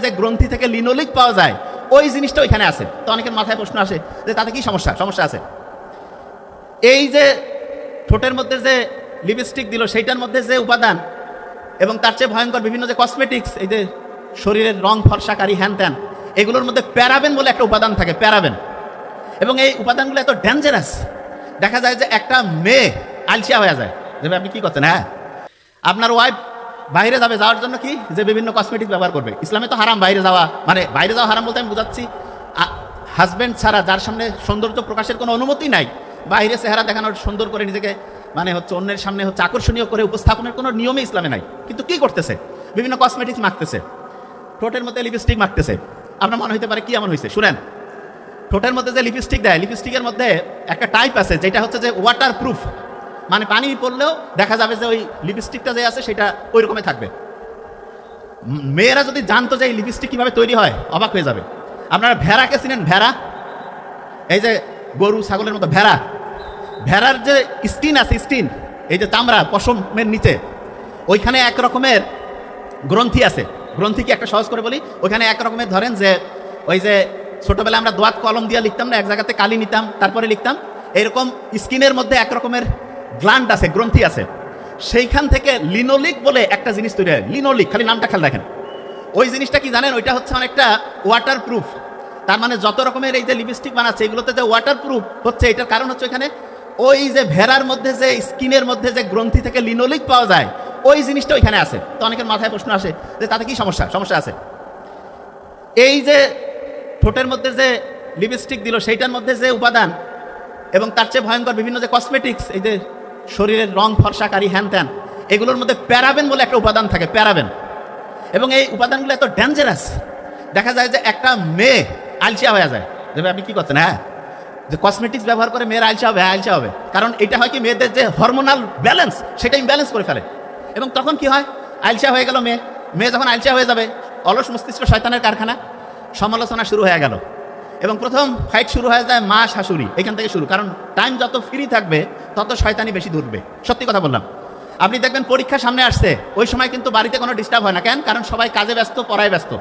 যে গ্রন্থি থেকে লিনোলিক পাওয়া যায় ওই জিনিসটা ওইখানে আছে। তো অনেকের মাথায় প্রশ্ন আসে যে তাতে কি সমস্যা? সমস্যা আছে। এই যে ঠোঁটের মধ্যে যে লিপস্টিক দিল সেইটার মধ্যে যে উপাদান এবং তার চেয়ে ভয়ঙ্কর বিভিন্ন যে কসমেটিক্স, এই যে শরীরের রং ফর্সাকারী হ্যান ত্যান, এগুলোর মধ্যে প্যারাবেন বলে একটা উপাদান থাকে, প্যারাবেন। এবং এই উপাদানগুলো এত ডেঞ্জারাস, দেখা যায় যে একটা মেয়ে আলসিয়া হয়ে যায়। যে আপনি কি করছেন? হ্যাঁ, আপনার ওয়াইফ বাইরে যাবে, যাওয়ার জন্য কি যে বিভিন্ন কসমেটিক ব্যবহার করবে। ইসলামে তো হারাম বাইরে যাওয়া, মানে বাইরে যাওয়া হারাম বলতে আমি বোঝাচ্ছি হাজব্যান্ড ছাড়া যার সামনে সৌন্দর্য প্রকাশের কোনো অনুমতি নাই, বাইরে চেহারা দেখানোর, সুন্দর করে নিজেকে মানে হচ্ছে অন্যের সামনে হচ্ছে আকর্ষণীয় করে উপস্থাপনের কোনো নিয়মে ইসলামে নাই। কিন্তু কি করতেছে? বিভিন্ন কসমেটিক্স মাখতেছে, ঠোঁটের মধ্যে লিপস্টিক মাখতেছে। আপনার মনে হইতে পারে কি এমন হয়েছে? শুনেন, ঠোঁটের মধ্যে যে লিপস্টিক দেয়, লিপস্টিকের মধ্যে একটা টাইপ আছে যেটা হচ্ছে যে ওয়াটার প্রুফ, মানে পানি পড়লেও দেখা যাবে যে ওই লিপস্টিকটা যে আছে সেটা ওই রকমই থাকবে। মেয়েরা যদি জানতো যে এই লিপস্টিক কীভাবে তৈরি হয় অবাক হয়ে যাবে। আপনারা ভেড়াকে চিনেন? ভেড়া, এই যে গরু ছাগলের মতো ভেড়া, ভেড়ার যে স্কিন আছে, স্কিন এই যে চামড়া পশমের নিচে, ওইখানে এক রকমের গ্রন্থি আছে। গ্রন্থি কি একটা সহজ করে বলি, ওইখানে এক রকমের ধরেন যে ওই যে ছোটবেলায় আমরা দোয়াত কলম দিয়ে লিখতাম না, এক জায়গাতে কালি নিতাম তারপরে লিখতাম, এরকম স্কিনের মধ্যে এক রকমের গ্ল্যান্ড আছে, গ্রন্থি আছে। সেইখান থেকে লিনোলিক বলে একটা জিনিস তৈরি হয়। লিনোলিক, খালি নামটা খেয়াল রাখেন। ওই জিনিসটা কি জানেন? ওইটা হচ্ছে অনেকটা ওয়াটার প্রুফ। তার মানে যত রকমের এই যে লিপস্টিক বানাচ্ছে এগুলোতে যে ওয়াটার প্রুফ হচ্ছে, এটার কারণ হচ্ছে ওইখানে ওই যে ভেড়ার মধ্যে যে স্কিনের মধ্যে যে গ্রন্থি থেকে লিনোলিক পাওয়া যায় ওই জিনিসটা ওইখানে আছে। তো অনেকের মাথায় প্রশ্ন আসে যে তাতে কি সমস্যা? সমস্যা আছে। এই যে ঠোঁটের মধ্যে যে লিপস্টিক দিল সেইটার মধ্যে যে উপাদান এবং তার চেয়ে ভয়ঙ্কর বিভিন্ন যে কসমেটিক্স, এই যে শরীরের রং ফর্সাকারী হ্যান ত্যান, এগুলোর মধ্যে প্যারাবেন বলে একটা উপাদান থাকে, প্যারাবেন। এবং এই উপাদানগুলো এত ডেঞ্জারাস, দেখা যায় যে একটা মেয়ে আলসিয়া হয়ে যায়। যে আপনি কি করছেন? হ্যাঁ, যে কসমেটিক্স ব্যবহার করে মেয়েরা আলসিয়া হবে, আলসিয়া হবে। কারণ এটা হয় কি, মেয়েদের যে হরমোনাল ব্যালেন্স সেটা ইমব্যালেন্স করে ফেলে। এবং তখন কি হয়? আলসিয়া হয়ে গেল মেয়ে। মেয়ে যখন আলসিয়া হয়ে যাবে, অলস মস্তিষ্ক শয়তানের কারখানা, সমালোচনা শুরু হয়ে গেল। এবং প্রথম ফাইট শুরু হয়ে যায় মা শাশুড়ি, এখান থেকে শুরু। কারণ টাইম যত ফ্রি থাকবে তত শয়তানি বেশি ধরবে। সত্যি কথা বললাম। আপনি দেখবেন পরীক্ষা সামনে আসছে, ওই সময় কিন্তু বাড়িতে কোনো ডিস্টার্ব হয় না। কেন? কারণ সবাই কাজে ব্যস্ত, পড়ায় ব্যস্ত।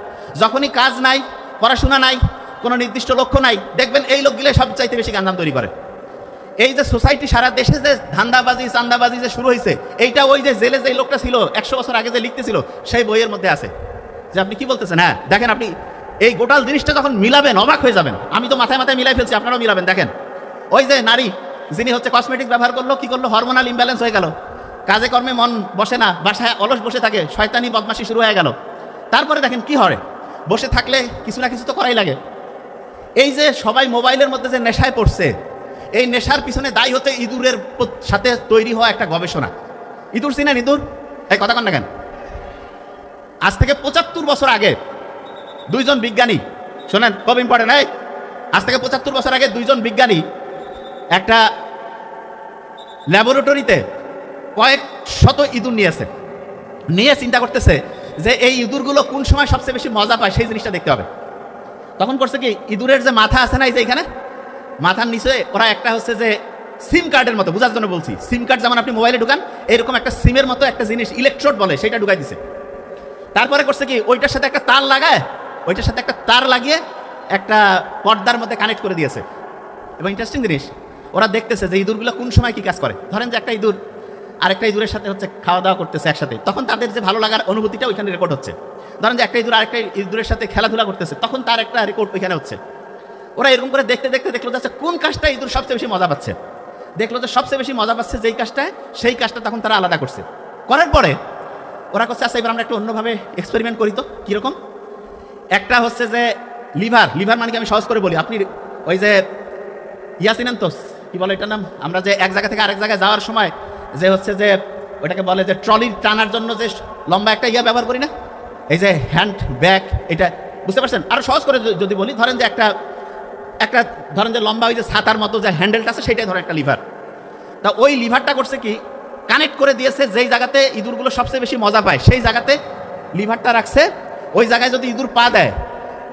যখনই কাজ নাই, পড়াশোনা নাই, কোনো নির্দিষ্ট লক্ষ্য নাই, দেখবেন এই লোকগুলো সবচাইতে বেশি গাঞ্জাম তৈরি করে। এই যে সোসাইটি সারা দেশে যে ধান্দাবাজি চান্দাবাজি যে শুরু হয়েছে, এইটা ওই যে জেলে যে লোকটা ছিল 100 বছর আগে যে লিখতেছিল সেই বইয়ের মধ্যে আছে। যে আপনি কি বলতেছেন? হ্যাঁ, দেখেন, আপনি এই গোটাল জিনিসটা যখন মিলাবেন অবাক হয়ে যাবেন। আমি তো মাথায় মাথায় মিলাই ফেলছি, আপনারাও মিলাবেন। দেখেন, ওই যে নারী যিনি হচ্ছে কসমেটিক ব্যবহার করলো, কি করলো? হরমোনাল ইমব্যালেন্স হয়ে গেল, কাজে কর্মে মন বসে না, বাসায় অলস বসে থাকে, শয়তানি বদমাশি শুরু হয়ে গেল। তারপরে দেখেন কি হয়, বসে থাকলে কিছু না কিছু তো করাই লাগে। এই যে সবাই মোবাইলের মধ্যে যে নেশায় পড়ছে, এই নেশার পিছনে দায়ী হচ্ছে ইঁদুরের সাথে তৈরি হওয়া একটা গবেষণা। ইঁদুর চিনেন? ইঁদুর, এই কথা কন না কেন? আজ থেকে 75 বছর আগে দুইজন বিজ্ঞানী, শোনেন খুব ইম্পর্টেন্ট, এই আজ থেকে 75 বছর আগে দুইজন বিজ্ঞানী একটা ল্যাবরেটরিতে কয়েক শত ইঁদুর নিয়ে চিন্তা করতেছে যে এই ইঁদুরগুলো কোন সময় সবচেয়ে বেশি মজা পায় সেই জিনিসটা দেখতে হবে। তখন করছে কি, ইঁদুরের যে মাথা আছে না, এই যে এখানে মাথার নিচে ওরা একটা হচ্ছে যে সিম কার্ডের মতো, বোঝার জন্য বলছি, সিম কার্ড যেমন আপনি মোবাইলে ঢুকান, এরকম একটা সিমের মতো একটা জিনিস, ইলেকট্রোড বলে, সেটা ঢুকাই দিছে। তারপরে করছে কি, ওইটার সাথে একটা তার লাগায়, ওইটার সাথে একটা তার লাগিয়ে একটা পর্দার মধ্যে কানেক্ট করে দিয়েছে। এবং ইন্টারেস্টিং জিনিস, ওরা দেখতেছে যে ইঁদুরগুলো কোন সময় কি কাজ করে। ধরেন যে একটা ইঁদুর আরেকটা ইঁদুরের সাথে হচ্ছে খাওয়া দাওয়া করতেছে একসাথে, তখন তাদের যে ভালো লাগার অনুভূতিটা ওইখানে রেকর্ড হচ্ছে। ধরেন যে একটা ইঁদুর আরেকটা ইঁদুরের সাথে খেলাধুলা করতেছে, তখন তার একটা রেকর্ড ওইখানে হচ্ছে। ওরা এরকম করে দেখতে দেখতে দেখলো যাচ্ছে কোন কাজটা ইঁদুর সবচেয়ে বেশি মজা পাচ্ছে। দেখলো যে সবচেয়ে বেশি মজা পাচ্ছে যেই কাজটায়, সেই কাজটা তখন তারা আলাদা করছে। করার পরে ওরা করছে আচ্ছা এবার আমরা একটু অন্যভাবে এক্সপেরিমেন্ট করি। তো কীরকম? একটা হচ্ছে যে লিভার মানে কি আমি সহজ করে বলি, আপনি ওই যে ইয়াসিনান্তোস কি বলে এটার নাম, আমরা যে এক জায়গা থেকে আরেক জায়গায় যাওয়ার সময় যে হচ্ছে যে ওইটাকে বলে যে ট্রলি টানার জন্য যে লম্বা একটা ইয়া ব্যবহার করি না, এই যে হ্যান্ড ব্যাগ, এটা বুঝতে পারছেন? আরো সহজ করে যদি বলি, ধরেন যে একটা ধরেন যে লম্বা ওই যে ছাতার মতো যে হ্যান্ডেলটা আছে, সেটাই ধরেন একটা লিভার। তা ওই লিভারটা করছে কি, কানেক্ট করে দিয়েছে যেই জায়গাতে ইঁদুরগুলো সবচেয়ে বেশি মজা পায় সেই জায়গাতে লিভারটা রাখছে। ওই জায়গায় যদি ইঁদুর পা দেয়,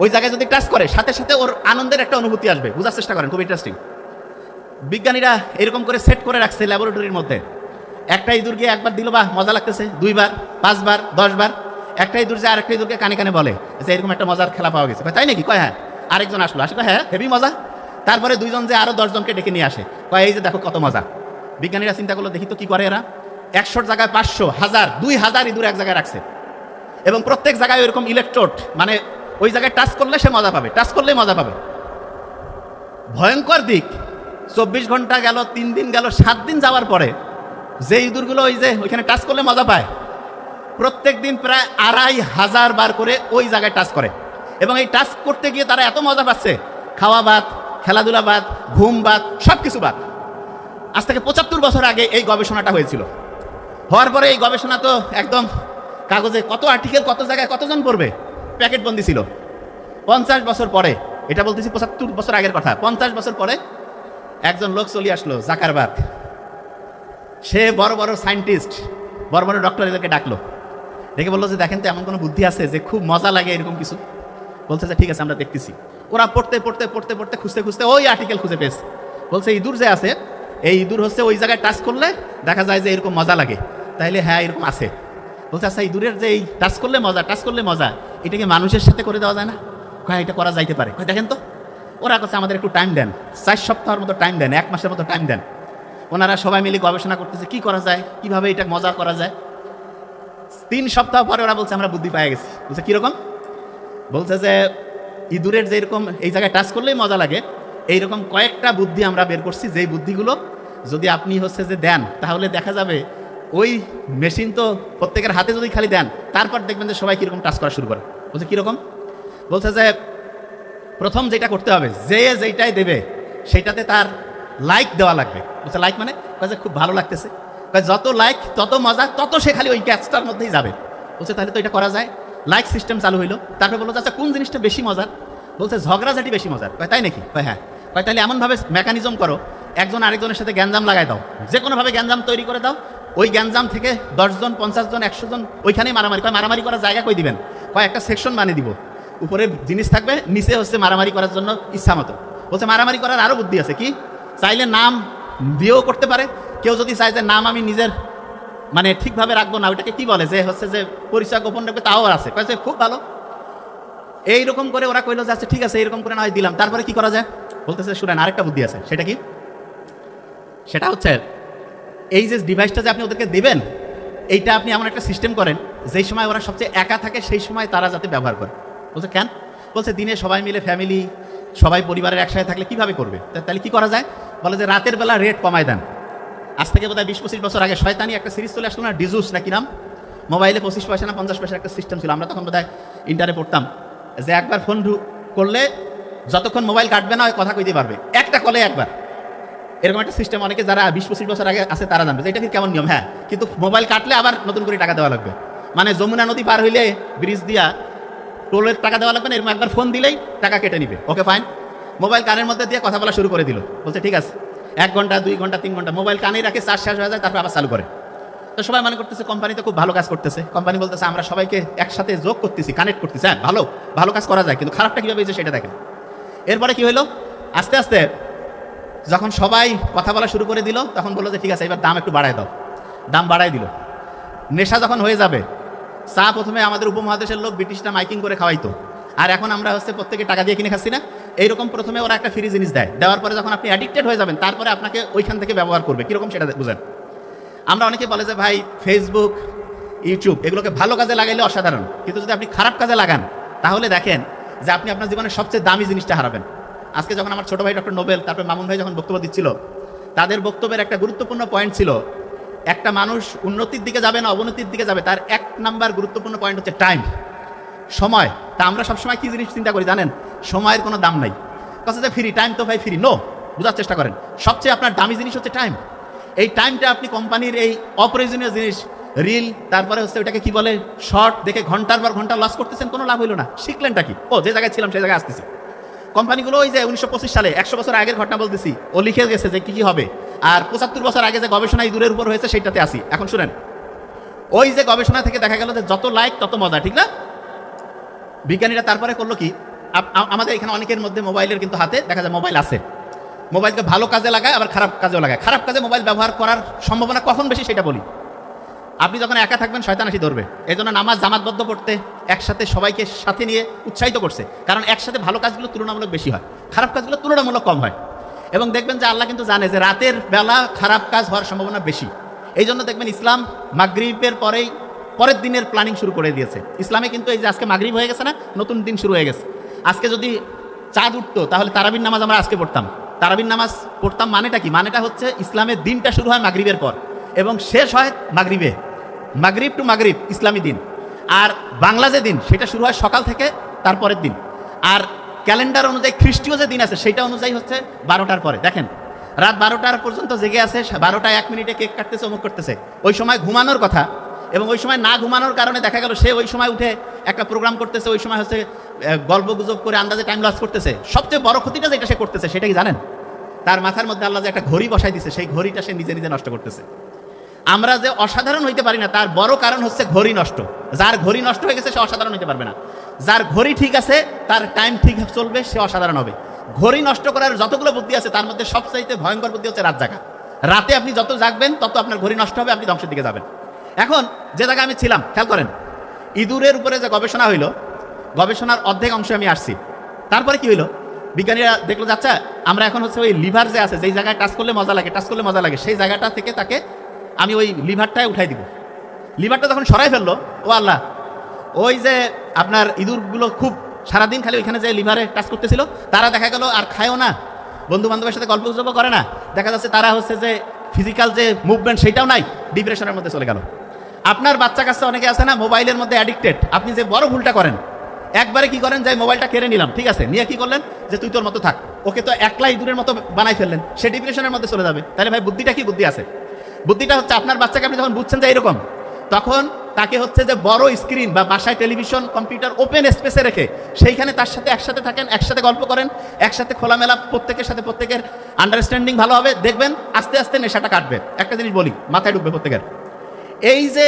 ওই জায়গায় যদি টাচ করে, সাথে সাথে ওর আনন্দের একটা অনুভূতি আসবে। বোঝার চেষ্টা করেন, খুব ইন্টারেস্টিং। বিজ্ঞানীরা এরকম করে সেট করে রাখছে ল্যাবরেটরির মধ্যে। একটা ইঁদুর গিয়ে একবার দিল, বা মজা লাগতেছে, 2 বার, 5 বার, 10 বার, একটা ইঁদুর যে আরেকটা ইঁদুরকে কানে কানে বলে যে এরকম একটা মজার খেলা পাওয়া গেছে। তাই নাকি? কয় হ্যাঁ। আরেকজন আসলো, আসলে হ্যাঁ হেভি মজা। তারপরে দুইজন যে আরো 10 জনকে ডেকে নিয়ে আসে, কয় এই যে দেখো কত মজা। বিজ্ঞানীরা চিন্তা করলো দেখি তো কি করে এরা। 100 জায়গায় 500, 1000, 2000 ইঁদুর এক জায়গায় রাখছে এবং প্রত্যেক জায়গায় ওইরকম ইলেকট্রোড, মানে ওই জায়গায় টাচ করলে সে মজা পাবে, টাচ করলেই মজা পাবে। ভয়ঙ্কর দিক, 24 ঘন্টা গেল, 3 দিন গেল, 7 দিন যাওয়ার পরে যে ইঁদুরগুলো ওই যে ওইখানে টাচ করলে মজা পায়, প্রত্যেক দিন প্রায় 2500 বার করে ওই জায়গায় টাচ করে। এবং এই টাচ করতে গিয়ে তারা এত মজা পাচ্ছে, খাওয়া বাদ, খেলাধুলা বাদ, ঘুম বাদ, সব কিছু বাদ। আজ থেকে 75 বছর আগে এই গবেষণাটা হয়েছিল। হওয়ার পরে এই গবেষণা তো একদম কাগজে কত আর্টিকেল, কত জায়গায় কতজন পড়বে, প্যাকেটবন্দি ছিল। 50 বছর পরে, এটা বলতেছি 75 বছর আগের কথা, 50 বছর পরে একজন লোক চলে আসলো, জাকারবার্গ। সে বড় বড় সায়েন্টিস্ট, বড় বড় ডক্টর এদেরকে ডাকলো, ডেকে বললো যে দেখেন তো এমন কোনো বুদ্ধি আছে যে খুব মজা লাগে এরকম কিছু। বলছে যে ঠিক আছে আমরা দেখতেছি। ওরা পড়তে পড়তে পড়তে পড়তে খুঁজতে খুঁজতে ওই আর্টিকেল খুঁজে পেয়েছে। বলছে ইঁদুর যে আছে, এই ইঁদুর হচ্ছে ওই জায়গায় টাচ করলে দেখা যায় যে এরকম মজা লাগে। তাইলে হ্যাঁ এরকম আছে। বলছে আচ্ছা ইঁদুরের যে এই টাচ করলে মজা, টাচ করলে মজা, এটাকে মানুষের সাথে করে দেওয়া যায় না? কয় এটা করা যাইতে পারে। কয় দেখেন তো। ওরা কাছে আমাদের একটু টাইম দেন, 4 সপ্তাহের মতো টাইম দেন, 1 মাসের মতো টাইম দেন। ওনারা সবাই মিলে গবেষণা করতেছে কি করা যায়, কিভাবে এটা মজা করা যায়। 3 সপ্তাহ পরে ওরা বলছে আমরা বুদ্ধি পেয়ে গেছি। বলছে কিরকম? বলছে যে ইঁদুরের যে এরকম এই জায়গায় টাচ করলেই মজা লাগে, এইরকম কয়েকটা বুদ্ধি আমরা বের করছি, যেই বুদ্ধিগুলো যদি আপনি হচ্ছে যে দেন তাহলে দেখা যাবে ওই মেশিন তো প্রত্যেকের হাতে যদি খালি দেন, তারপর দেখবেন যে সবাই কীরকম টাচ করা শুরু করে। বলছে কীরকম? বলছে যে প্রথম যেটা করতে হবে, যে যেইটাই দেবে সেইটাতে তার লাইক দেওয়া লাগবে। বলছে লাইক মানে? যে খুব ভালো লাগতেছে। যত লাইক তত মজা, তত সে খালি ওই ক্যাচটার মধ্যেই যাবে। বলছে তাহলে তো এটা করা যায়। লাইক সিস্টেম চালু হইলো। তারপরে বললো আচ্ছা কোন জিনিসটা বেশি মজার? বলছে ঝগড়াঝাটি বেশি মজার। কয় তাই নাকি? কয় হ্যাঁ। কয় তাহলে এমনভাবে মেকানিজম করো, একজন আরেকজনের সাথে গ্যাঞ্জাম লাগাই দাও, যে কোনোভাবে গ্যাঞ্জাম তৈরি করে দাও। ওই গ্যাঞ্জাম থেকে 10 জন, 50 জন, 100 জন ওইখানেই মারামারি। কয় মারামারি করার জায়গা কই দিবেন? কয় একটা সেকশন বানিয়ে দিব, উপরে জিনিস থাকবে, নিচে হচ্ছে মারামারি করার জন্য ইচ্ছা মতো। বলছে মারামারি করার আরও বুদ্ধি আছে। কি? চাইলে নাম দিয়েও করতে পারে। কেউ যদি চায় যে নাম আমি নিজের মানে ঠিকভাবে রাখবো না, ওইটাকে কি বলে যে হচ্ছে যে পরিচয় গোপন রাখবে, তাও আছে। কয়েছে খুব ভালো। এইরকম করে ওরা কইলো যে আচ্ছা ঠিক আছে এরকম করে না হয় দিলাম। তারপরে কি করা যায়? বলতেছে শুনেন আরেকটা বুদ্ধি আছে। সেটা কি? সেটা হচ্ছে এই যে ডিভাইসটা যে আপনি ওদেরকে দেবেন, এইটা আপনি এমন একটা সিস্টেম করেন যেই সময় ওরা সবচেয়ে একা থাকে সেই সময় তারা যাতে ব্যবহার করে। বলছে কেন? বলছে দিনে সবাই মিলে ফ্যামিলি সবাই পরিবারের একসাথে থাকলে কিভাবে করবে, তাহলে কি করা যায়? বলে যে রাতের বেলা রেট কমায় দেন। আজ থেকে বোধহয় 20-25 বছর আগে শয়তানি একটা সিরিজ চলে আসলো না, ডিজুস নাকি নাম, মোবাইলে 25 পয়সা না 50 পয়সার একটা সিস্টেম ছিল। আমরা তখন বোধহয় ইন্টারে পড়তাম যে একবার ফোন করলে যতক্ষণ মোবাইল কাটবে না ওই কথা কইতে পারবে, একটা কলে একবার। এরকম একটা সিস্টেম অনেকে যারা 20-25 বছর আগে আছে তারা জানবে যে এটা কি কেমন নিয়ম। হ্যাঁ, কিন্তু মোবাইল কাটলে আবার নতুন করে টাকা দেওয়া লাগবে। মানে যমুনা নদী পার হইলে ব্রিজ দিয়া টোলের টাকা দেওয়া লাগবে না, এরকম একবার ফোন দিলেই টাকা কেটে নিবে। Okay fine. মোবাইল কানের মধ্যে দিয়ে কথা বলা শুরু করে দিল। বলছে ঠিক আছে 1 ঘন্টা 2 ঘন্টা 3 ঘন্টা মোবাইল কানেই রাখে, চার্জ শেষ হয়ে যায়, তারপর আবার চালু করে। তো সবাই মনে করতেছে কোম্পানিতে খুব ভালো কাজ করতেছে। কোম্পানি বলতেছে আমরা সবাইকে একসাথে যোগ করতেছি, কানেক্ট করতেছি। হ্যাঁ ভালো ভালো কাজ করা যায়, কিন্তু খারাপটা কীভাবে হয়েছে সেটা দেখেন। এরপরে কি হলো, আস্তে আস্তে যখন সবাই কথা বলা শুরু করে দিল তখন বললো যে ঠিক আছে এবার দাম একটু বাড়ায় দাও। দাম বাড়ায় দিল। নেশা যখন হয়ে যাবে, চা প্রথমে আমাদের উপমহাদেশের লোক ব্রিটিশরা মাইকিং করে খাওয়াইতো, আর এখন আমরা হচ্ছে প্রত্যেকে টাকা দিয়ে কিনে খাচ্ছি না। এইরকম প্রথমে ওরা একটা ফ্রি জিনিস দেয়, দেওয়ার পরে যখন আপনি অ্যাডিক্টেড হয়ে যাবেন তারপরে আপনাকে ওইখান থেকে ব্যবহার করবে। কীরকম সেটা বুঝেন। আমরা অনেকে বলে যে ভাই ফেসবুক, ইউটিউব এগুলোকে ভালো কাজে লাগাইলে অসাধারণ, কিন্তু যদি আপনি খারাপ কাজে লাগান তাহলে দেখেন যে আপনি আপনার জীবনের সবচেয়ে দামি জিনিসটা হারাবেন। আজকে যখন আমার ছোট ভাই ডক্টর নোবেল, তারপর মামুন ভাই যখন বক্তব্য দিচ্ছিল, তাদের বক্তব্যের একটা গুরুত্বপূর্ণ পয়েন্ট ছিল একটা মানুষ উন্নতির দিকে যাবে না অবনতির দিকে যাবে, তার 1 নাম্বার গুরুত্বপূর্ণ পয়েন্ট হচ্ছে টাইম, সময়। তা আমরা সবসময় কি জিনিস চিন্তা করি জানেন? সময়ের কোনো দাম নাই। কথা যে ফ্রি, টাইম তো ভাই ফ্রি। নো, বোঝার চেষ্টা করেন। সবচেয়ে আপনার দামি জিনিস হচ্ছে টাইম। এই টাইমটা আপনি কোম্পানির এই অপ্রয়োজনীয় জিনিস, রিল, তারপরে হচ্ছে ওটাকে কি বলে শর্ট দেখে ঘন্টার পর ঘন্টা লস করতেছেন, কোনো লাভ হইলো না। শিখলেনটা কি? ও যে জায়গায় ছিলাম সেই জায়গায় আসতেছি। কোম্পানিগুলো ওই যে 1925 সালে 100 বছর আগের ঘটনা বলতেছি, ও লিখে গেছে যে কি হবে। আর 75 বছর আগে যে গবেষণা ইঁদুরের উপর হয়েছে সেইটাতে আসি। এখন শুনেন, ওই যে গবেষণা থেকে দেখা গেল যে যত লাইক তত মজা, ঠিক না? বিজ্ঞানীরা তারপরে করলো কি, আমাদের এখানে অনেকের মধ্যে মোবাইলের কিন্তু হাতে দেখা যায় মোবাইল আছে। মোবাইলকে ভালো কাজে লাগায় আবার খারাপ কাজেও লাগায়। খারাপ কাজে মোবাইল ব্যবহার করার সম্ভাবনা কখন বেশি সেটা বলি। আপনি যখন একা থাকবেন শয়তান এসে ধরবে। এই জন্য নামাজ জামাতবদ্ধ পড়তে একসাথে সবাইকে সাথে নিয়ে উৎসাহিত করছে, কারণ একসাথে ভালো কাজগুলো তুলনামূলক বেশি হয়, খারাপ কাজগুলো তুলনামূলক কম হয়। এবং দেখবেন যে আল্লাহ কিন্তু জানে যে রাতের বেলা খারাপ কাজ হওয়ার সম্ভাবনা বেশি। এই জন্য দেখবেন ইসলাম মাগরিবের পরের দিনের প্ল্যানিং শুরু করে দিয়েছে। ইসলামে কিন্তু এই যে আজকে মাগরিব হয়ে গেছে না, নতুন দিন শুরু হয়ে গেছে। আজকে যদি চাঁদ উঠতো তাহলে তারাবির নামাজ আমরা আজকে পড়তাম। তারাবির নামাজ পড়তাম মানেটা কি? মানেটা হচ্ছে ইসলামের দিনটা শুরু হয় মাগরিবের পর এবং শেষ হয় মাগরিবে। মাগরিব টু মাগরিব ইসলামী দিন। আর বাংলা যে দিন সেটা শুরু হয় সকাল থেকে তারপরের দিন। আর ক্যালেন্ডার অনুযায়ী খ্রিস্টীয় যে দিন আছে সেটা অনুযায়ী হচ্ছে 12টার পরে। দেখেন রাত 12টার পর্যন্ত জেগে আছে, 12টা 1 মিনিটে কেক কাটতেছে, অমুক করতেছে। ওই সময় ঘুমানোর কথা, এবং ওই সময় না ঘুমানোর কারণে দেখা গেল সে ওই সময় উঠে একটা প্রোগ্রাম করতেছে, ওই সময় হচ্ছে গল্প গুজব করে আন্দাজে টাইম লস করতেছে। সবচেয়ে বড় ক্ষতিটা যেটা সে করতেছে সেটা কি জানেন? তার মাথার মধ্যে আল্লাহ যে একটা ঘড়ি বসাই দিছে, সেই ঘড়িটা সে নিজে নিজে নষ্ট করতেছে। আমরা যে অসাধারণ হইতে পারি না তার বড় কারণ হচ্ছে ঘড়ি নষ্ট। যার ঘড়ি নষ্ট হয়ে গেছে সে অসাধারণ হইতে পারবে না। যার ঘড়ি ঠিক আছে, তার টাইম ঠিক চলবে, সে অসাধারণ হবে। ঘড়ি নষ্ট করার যতগুলো বুদ্ধি আছে তার মধ্যে সবচাইতে ভয়ঙ্কর বুদ্ধি হচ্ছে রাত জাগা। রাতে আপনি যত জাগবেন তত আপনার ঘড়ি নষ্ট হবে, আপনি ধ্বংসের দিকে যাবেন। এখন যে জায়গায় আমি ছিলাম খেয়াল করেন, ইঁদুরের উপরে যে গবেষণা হইলো, গবেষণার অর্ধেক অংশে আমি আসছি। তারপরে কি হইলো, বিজ্ঞানীরা দেখলো যে আচ্ছা আমরা এখন হচ্ছে ওই লিভার যে আছে, যেই জায়গায় টাচ করলে মজা লাগে, সেই জায়গাটা থেকে তাকে আমি ওই লিভারটায় উঠাই দিব। লিভারটা যখন সরাই ফেললো, ও আল্লাহ, ওই যে আপনার ইঁদুরগুলো খুব সারাদিন খালি ওইখানে যে লিভারে টাচ করতেছিল, তারা দেখা গেল আর খায়ও না, বন্ধু বান্ধবের সাথে গল্প গুজব করে না, দেখা যাচ্ছে তারা হচ্ছে যে ফিজিক্যাল যে মুভমেন্ট সেটাও নাই, ডিপ্রেশনের মধ্যে চলে গেল। আপনার বাচ্চা কাচ্চা অনেকে আছে না মোবাইলের মধ্যে অ্যাডিক্টেড। আপনি যে বড় ভুলটা করেন, একবারে কি করেন, যে মোবাইলটা কেড়ে নিলাম, ঠিক আছে, নিয়ে কি করলেন যে তুই তোর মতো থাক, ওকে তো একলাই ইঁদুরের মতো বানাই ফেললেন, সে ডিপ্রেশনের মধ্যে চলে যাবে। তাহলে ভাই বুদ্ধিটা কি বুদ্ধি আছে? বুদ্ধিটা হচ্ছে আপনার বাচ্চাকে আপনি যখন বুঝছেন যে এরকম, তখন তাকে হচ্ছে যে বড় স্ক্রিন বা বাসায় টেলিভিশন কম্পিউটার ওপেন স্পেসে রেখে সেইখানে তার সাথে একসাথে থাকেন, একসাথে গল্প করেন, একসাথে খোলামেলা, প্রত্যেকের সাথে প্রত্যেকের আন্ডারস্ট্যান্ডিং ভালো হবে, দেখবেন আস্তে আস্তে নেশাটা কাটবে। একটা জিনিস বলি, মাথায় ঢুকবে প্রত্যেকের। এই যে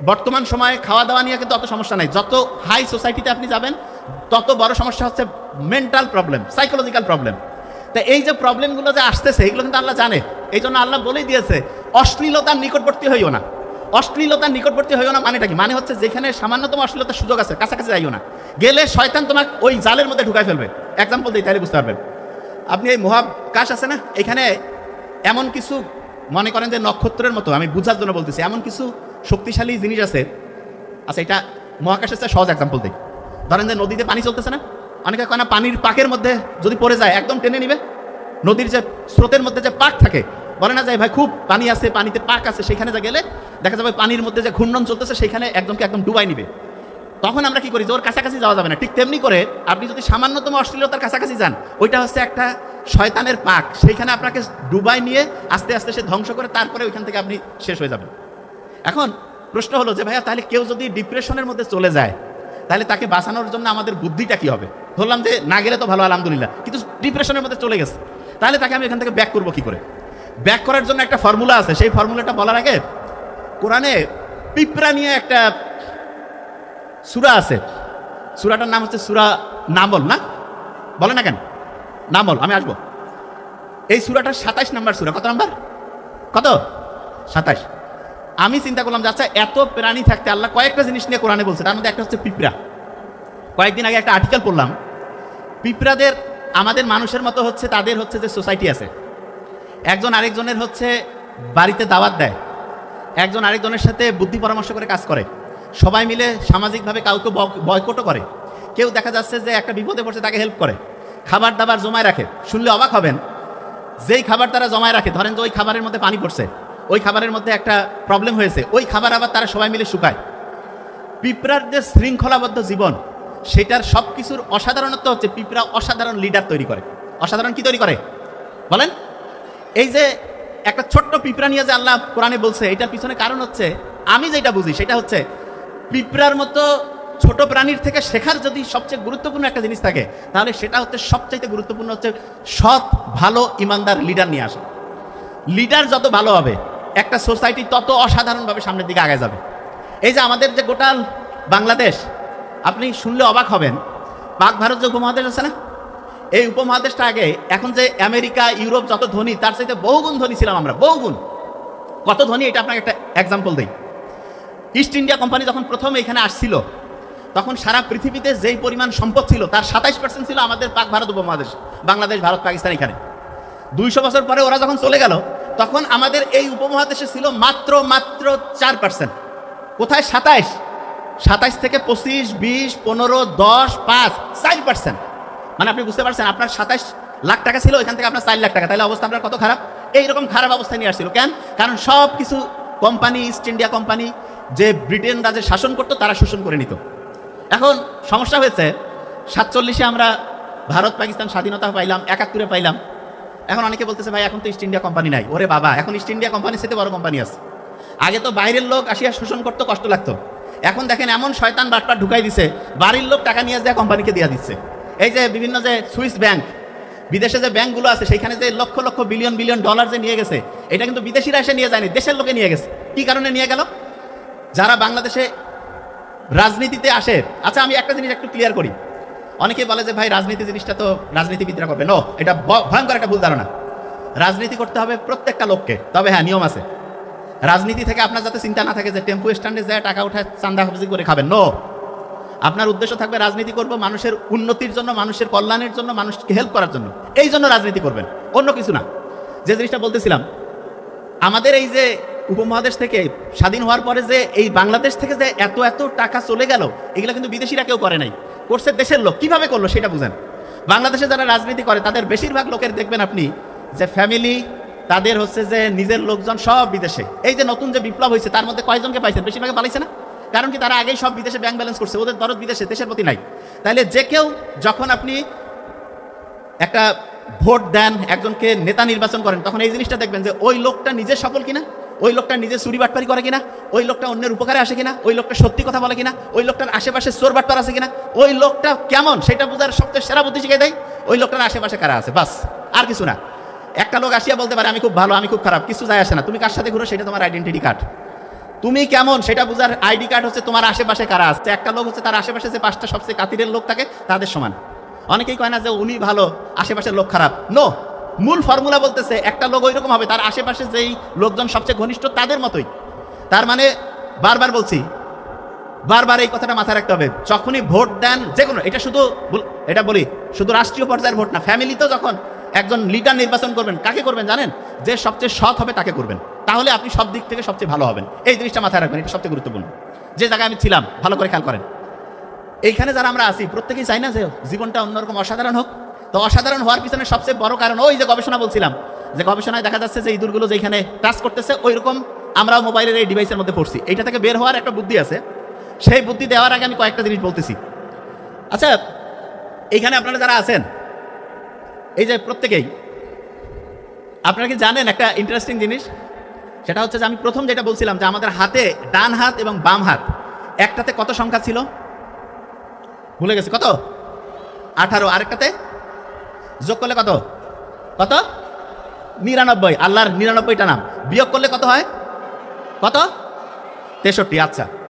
বর্তমান সময়ে খাওয়া দাওয়া নিয়ে কিন্তু অত সমস্যা নাই, যত হাই সোসাইটিতে আপনি যাবেন তত বড় সমস্যা হচ্ছে মেন্টাল প্রবলেম, সাইকোলজিক্যাল প্রবলেম। তা এই যে প্রবলেমগুলো যে আসতেছে এগুলো কিন্তু আল্লাহ জানে। এই জন্য আল্লাহ বলেই দিয়েছে অশ্লীলতার নিকটবর্তী হইও না। অশ্লীলতার নিকটবর্তী হইও না মানেটা কি? মানে হচ্ছে যেখানে সামান্যতম অশ্লীলতার সুযোগ আছে কাছাকাছি যাইও না, গেলে শয়তান তোমাকে ওই জালের মধ্যে ঢুকাই ফেলবে। এক্সাম্পল দিই তাহলে বুঝতে পারবেন। আপনি এই মহাকাশ আছে না, এখানে এমন কিছু মনে করেন যে নক্ষত্রের মতো, আমি বুঝার জন্য বলতেছি, এমন কিছু শক্তিশালী জিনিস আছে। আচ্ছা এটা মহাকাশের চেয়ে সহজ এক্সাম্পল দিই। ধরেন যে নদীতে পানি চলতেছে না, অনেকে কয় না পানির পাকের মধ্যে যদি পড়ে যায় একদম টেনে নিবে। নদীর যে স্রোতের মধ্যে যে পাক থাকে, বলে না যায় ভাই খুব পানি আছে, পানিতে পাক আছে, সেখানে যা গেলে দেখা যাবে পানির মধ্যে যে ঘূর্ণন চলতেছে সেখানে একদমকে একদম ডুবাই নিবে। তখন আমরা কি করি, যে ওর কাছাকাছি যাওয়া যাবে না। ঠিক তেমনি করে আপনি যদি সামান্যতম অশ্লীলতার কাছাকাছি যান, ওইটা হচ্ছে একটা শয়তানের পাক, সেইখানে আপনাকে ডুবাই নিয়ে আস্তে আস্তে সে ধ্বংস করে, তারপরে ওইখান থেকে আপনি শেষ হয়ে যাবেন। এখন প্রশ্ন হলো যে ভাইয়া তাহলে কেউ যদি ডিপ্রেশনের মধ্যে চলে যায় তাহলে তাকে বাঁচানোর জন্য আমাদের বুদ্ধিটা কি হবে? ধরলাম যে না গেলে তো ভালো, আলহামদুলিল্লাহ, কিন্তু ডিপ্রেশনের মধ্যে চলে গেছে, তাহলে তাকে আমি এখান থেকে ব্যাক করবো কি করে? ব্যাক করার জন্য একটা ফর্মুলা আছে। সেই ফর্মুলাটা বলার আগে, কোরআনে পিঁপড়া নিয়ে একটা সূরা আছে। সূরাটার নাম হচ্ছে সূরা নামল। না বলে না কেন নামল? আমি আসবো। এই সূরাটার 27 নম্বর সূরা। কত নম্বর? কত? 27। আমি চিন্তা করলাম যে আচ্ছা এত প্রাণী থাকতে আল্লাহ কয়েকটা জিনিস নিয়ে কোরআনে বলছে, তার মধ্যে একটা হচ্ছে পিঁপড়া। কয়েকদিন আগে একটা আর্টিকেল পড়লাম, পিঁপড়াদের আমাদের মানুষের মতো হচ্ছে, তাদের হচ্ছে যে সোসাইটি আছে, একজন আরেকজনের হচ্ছে বাড়িতে দাওয়াত দেয়, একজন আরেকজনের সাথে বুদ্ধি পরামর্শ করে কাজ করে, সবাই মিলে সামাজিকভাবে কাউকে বয়কটও করে, কেউ দেখা যাচ্ছে যে একটা বিপদে পড়ছে তাকে হেল্প করে, খাবার দাবার জমায় রাখে। শুনলে অবাক হবেন, যেই খাবার তারা জমায় রাখে, ধরেন যে ওই খাবারের মধ্যে পানি পড়ছে, ওই খাবারের মধ্যে একটা প্রবলেম হয়েছে, ওই খাবার আবার তারা সবাই মিলে শুকায়। পিঁপড়ার যে শৃঙ্খলাবদ্ধ জীবন, সেটার সব কিছুর অসাধারণত্ব হচ্ছে পিঁপড়া অসাধারণ লিডার তৈরি করে। অসাধারণ কি তৈরি করে বলেন? এই যে একটা ছোট্ট পিঁপড়া নিয়ে যে আল্লাহ কোরআনে বলছে, এটার পিছনে কারণ হচ্ছে, আমি যেটা বুঝি সেটা হচ্ছে, পিঁপড়ার মতো ছোট প্রাণীর থেকে শেখার যদি সবচেয়ে গুরুত্বপূর্ণ একটা জিনিস থাকে, তাহলে সেটা হচ্ছে সবচাইতে গুরুত্বপূর্ণ হচ্ছে সৎ, ভালো, ইমানদার লিডার নিয়ে আসা। লিডার যত ভালো হবে একটা সোসাইটি তত অসাধারণভাবে সামনের দিকে আগে যাবে। এই যে আমাদের যে গোটাল বাংলাদেশ, আপনি শুনলে অবাক হবেন, পাক ভারত যে উপমহাদেশ আছে না, এই উপমহাদেশটা আগে এখন যে আমেরিকা, ইউরোপ যত ধনী, তার চাইতে বহুগুণ ধনী ছিলাম আমরা, বহুগুণ। কত ধনী এটা আপনাকে একটা এক্সাম্পল দিই। ইস্ট ইন্ডিয়া কোম্পানি যখন প্রথম এখানে আসছিল তখন সারা পৃথিবীতে যেই পরিমাণ সম্পদ ছিল তার 27% ছিল আমাদের পাক ভারত উপমহাদেশ, বাংলাদেশ, ভারত, পাকিস্তান। এখানে 200 বছর পরে ওরা যখন চলে গেল তখন আমাদের এই উপমহাদেশে ছিল মাত্র 4%। কোথায় 27 থেকে 25, 20, 15, 10, 5, 4%। মানে আপনি বুঝতে পারছেন, আপনার 27 লাখ টাকা ছিল, এখান থেকে আপনার 4 লাখ টাকা, তাহলে অবস্থা আপনার কত খারাপ। এইরকম খারাপ অবস্থায় নিয়ে আসছিল কেন? কারণ সব কিছু কোম্পানি, ইস্ট ইন্ডিয়া কোম্পানি যে ব্রিটেন রাজে শাসন করতো তারা শোষণ করে নিত। এখন সমস্যা হয়েছে 47-এ আমরা ভারত পাকিস্তান স্বাধীনতা পাইলাম, 71-এ পাইলাম। এখন অনেকে বলতেছে ভাই এখন তো ইস্ট ইন্ডিয়া কোম্পানি নাই। ওরে বাবা, এখন ইস্ট ইন্ডিয়া কোম্পানির সাথে বড় কোম্পানি আছে। আগে তো বাইরের লোক আসিয়া শোষণ করতে কষ্ট লাগতো, এখন দেখেন এমন শয়তান বাটপাট ঢুকাই দিছে, বাড়ির লোক টাকা নিয়ে যায় কোম্পানিকে দিয়ে দিচ্ছে। এই যে বিভিন্ন যে সুইস ব্যাংক, বিদেশে যে ব্যাংকগুলো আছে সেখানে যে lakh lakh billion billion dollar যে নিয়ে গেছে, এটা কিন্তু বিদেশিরা এসে নিয়ে যায়নি, দেশের লোকে নিয়ে গেছে। কি কারণে নিয়ে গেল? যারা বাংলাদেশে রাজনীতিতে আসে। আচ্ছা, আমি একটা জিনিস একটু ক্লিয়ার করি। অনেকে বলে যে ভাই রাজনীতি জিনিসটা তো রাজনীতিবিদরা করবে। নো, এটা ভয়ঙ্কর একটা ভুল ধারণা। রাজনীতি করতে হবে প্রত্যেকটা লোককে, তবে হ্যাঁ নিয়ম আছে। রাজনীতি থেকে আপনার যাতে চিন্তা না থাকে যে টেম্পো স্ট্যান্ডে যায় টাকা উঠায় চান্দা হাফিজি করে খাবেন। নো, আপনার উদ্দেশ্য থাকবে রাজনীতি করব মানুষের উন্নতির জন্য, মানুষের কল্যাণের জন্য, মানুষকে হেল্প করার জন্য। এই জন্য রাজনীতি করবেন, অন্য কিছু না। যে জিনিসটা বলতেছিলাম, আমাদের এই যে উপমহাদেশ থেকে স্বাধীন হওয়ার পরে যে এই বাংলাদেশ থেকে যে এত এত টাকা চলে গেল, এগুলো কিন্তু বিদেশিরা কেউ করে নাই, করছে দেশের লোক। কিভাবে করলো সেটা বুঝেন। বাংলাদেশে যারা রাজনীতি করে তাদের বেশিরভাগ লোকের দেখবেন আপনি যে ফ্যামিলি, তাদের হচ্ছে যে নিজের লোকজন সব বিদেশে। এই যে নতুন যে বিপ্লব হয়েছে তার মধ্যে কয়জনকে পাইছেন? বেশিরভাগে পালাইছে না? কারণ কি, তারা আগেই সব বিদেশে ব্যাংক ব্যালেন্স করছে, ওদের দরদ বিদেশে, দেশের প্রতি নাই। তাইলে যে কেউ যখন আপনি একটা ভোট দেন, একজনকে নেতা নির্বাচন করেন, তখন এই জিনিসটা দেখবেন যে ওই লোকটা নিজে সফল কিনা, ওই লোকটা নিজে চুরি বাটপারি করে কিনা, ওই লোকটা অন্যের উপকারে আসে কিনা, ওই লোকটা সত্যি কথা বলে কিনা, ওই লোকটার আশেপাশে চোর বাটপার আছে কিনা, ওই লোকটা কেমন সেটা বোঝার সবচেয়ে সেরা বুদ্ধি শিখে দেয় ওই লোকটার আশেপাশে কারা আছে, বাস, আর কিছু না। একটা লোক আসিয়া বলতে পারে আমি খুব ভালো, আমি খুব খারাপ, কিছু যায় আসে না। তুমি কার সাথে ঘুরো সেটা তোমার আইডেন্টিটি কার্ড। তুমি কেমন সেটা বোঝার আইডি কার্ড হচ্ছে তোমার আশেপাশে কারা আছে। একটা লোক হচ্ছে তার আশেপাশে যে 5টা সবচেয়ে কাতিরের লোক থাকে তাদের সমান। অনেকেই কয় না যে উনি ভালো, আশেপাশের লোক খারাপ। নো, মূল ফর্মুলা বলতেছে একটা লোক ওই রকম হবে, তার আশেপাশে যেই লোকজন সবচেয়ে ঘনিষ্ঠ তাদের মতোই। তার মানে বারবার বলছি, বারবার এই কথাটা মাথায় রাখতে হবে। যখনই ভোট দেন, যে কোনো, এটা শুধু এটা বলি, শুধু রাষ্ট্রীয় পর্যায়ের ভোট না, ফ্যামিলিতেও যখন একজন লিডার নির্বাচন করবেন, কাকে করবেন জানেন? যে সবচেয়ে সৎ হবে তাকে করবেন, তাহলে আপনি সব দিক থেকে সবচেয়ে ভালো হবেন। এই জিনিসটা মাথায় রাখবেন, এটা সবচেয়ে গুরুত্বপূর্ণ। যে জায়গায় আমি ছিলাম ভালো করে খেয়াল করেন। এইখানে যারা আমরা আছি প্রত্যেকেই চাই না যে জীবনটা অন্যরকম অসাধারণ হোক। তো অসাধারণ হওয়ার পিছনে সবচেয়ে বড় কারণ ওই যে গবেষণা বলছিলাম, যে গবেষণায় দেখা যাচ্ছে যে ইঁদুরগুলো যেখানে টাচ করতেছে ওই রকম আমরাও মোবাইলের এই ডিভাইসের মধ্যে পড়ছি। এইটা থেকে বের হওয়ার একটা বুদ্ধি আছে, সেই বুদ্ধি দেওয়ার আগে আমি কয়েকটা জিনিস বলতেছি। আচ্ছা, এইখানে আপনারা যারা আছেন, এই যে প্রত্যেকেই, আপনারা কি জানেন একটা ইন্টারেস্টিং জিনিস? সেটা হচ্ছে যে আমি প্রথম যেটা বলছিলাম যে আমাদের হাতে ডান হাত এবং বাম হাত একটাতে কত সংখ্যা ছিল ভুলে গেছি, কত? 18। আরেকটাতে যোগ করলে কত? 99। আল্লাহর 99টা নাম বিয়োগ করলে কত হয়? কত? 63। আচ্ছা,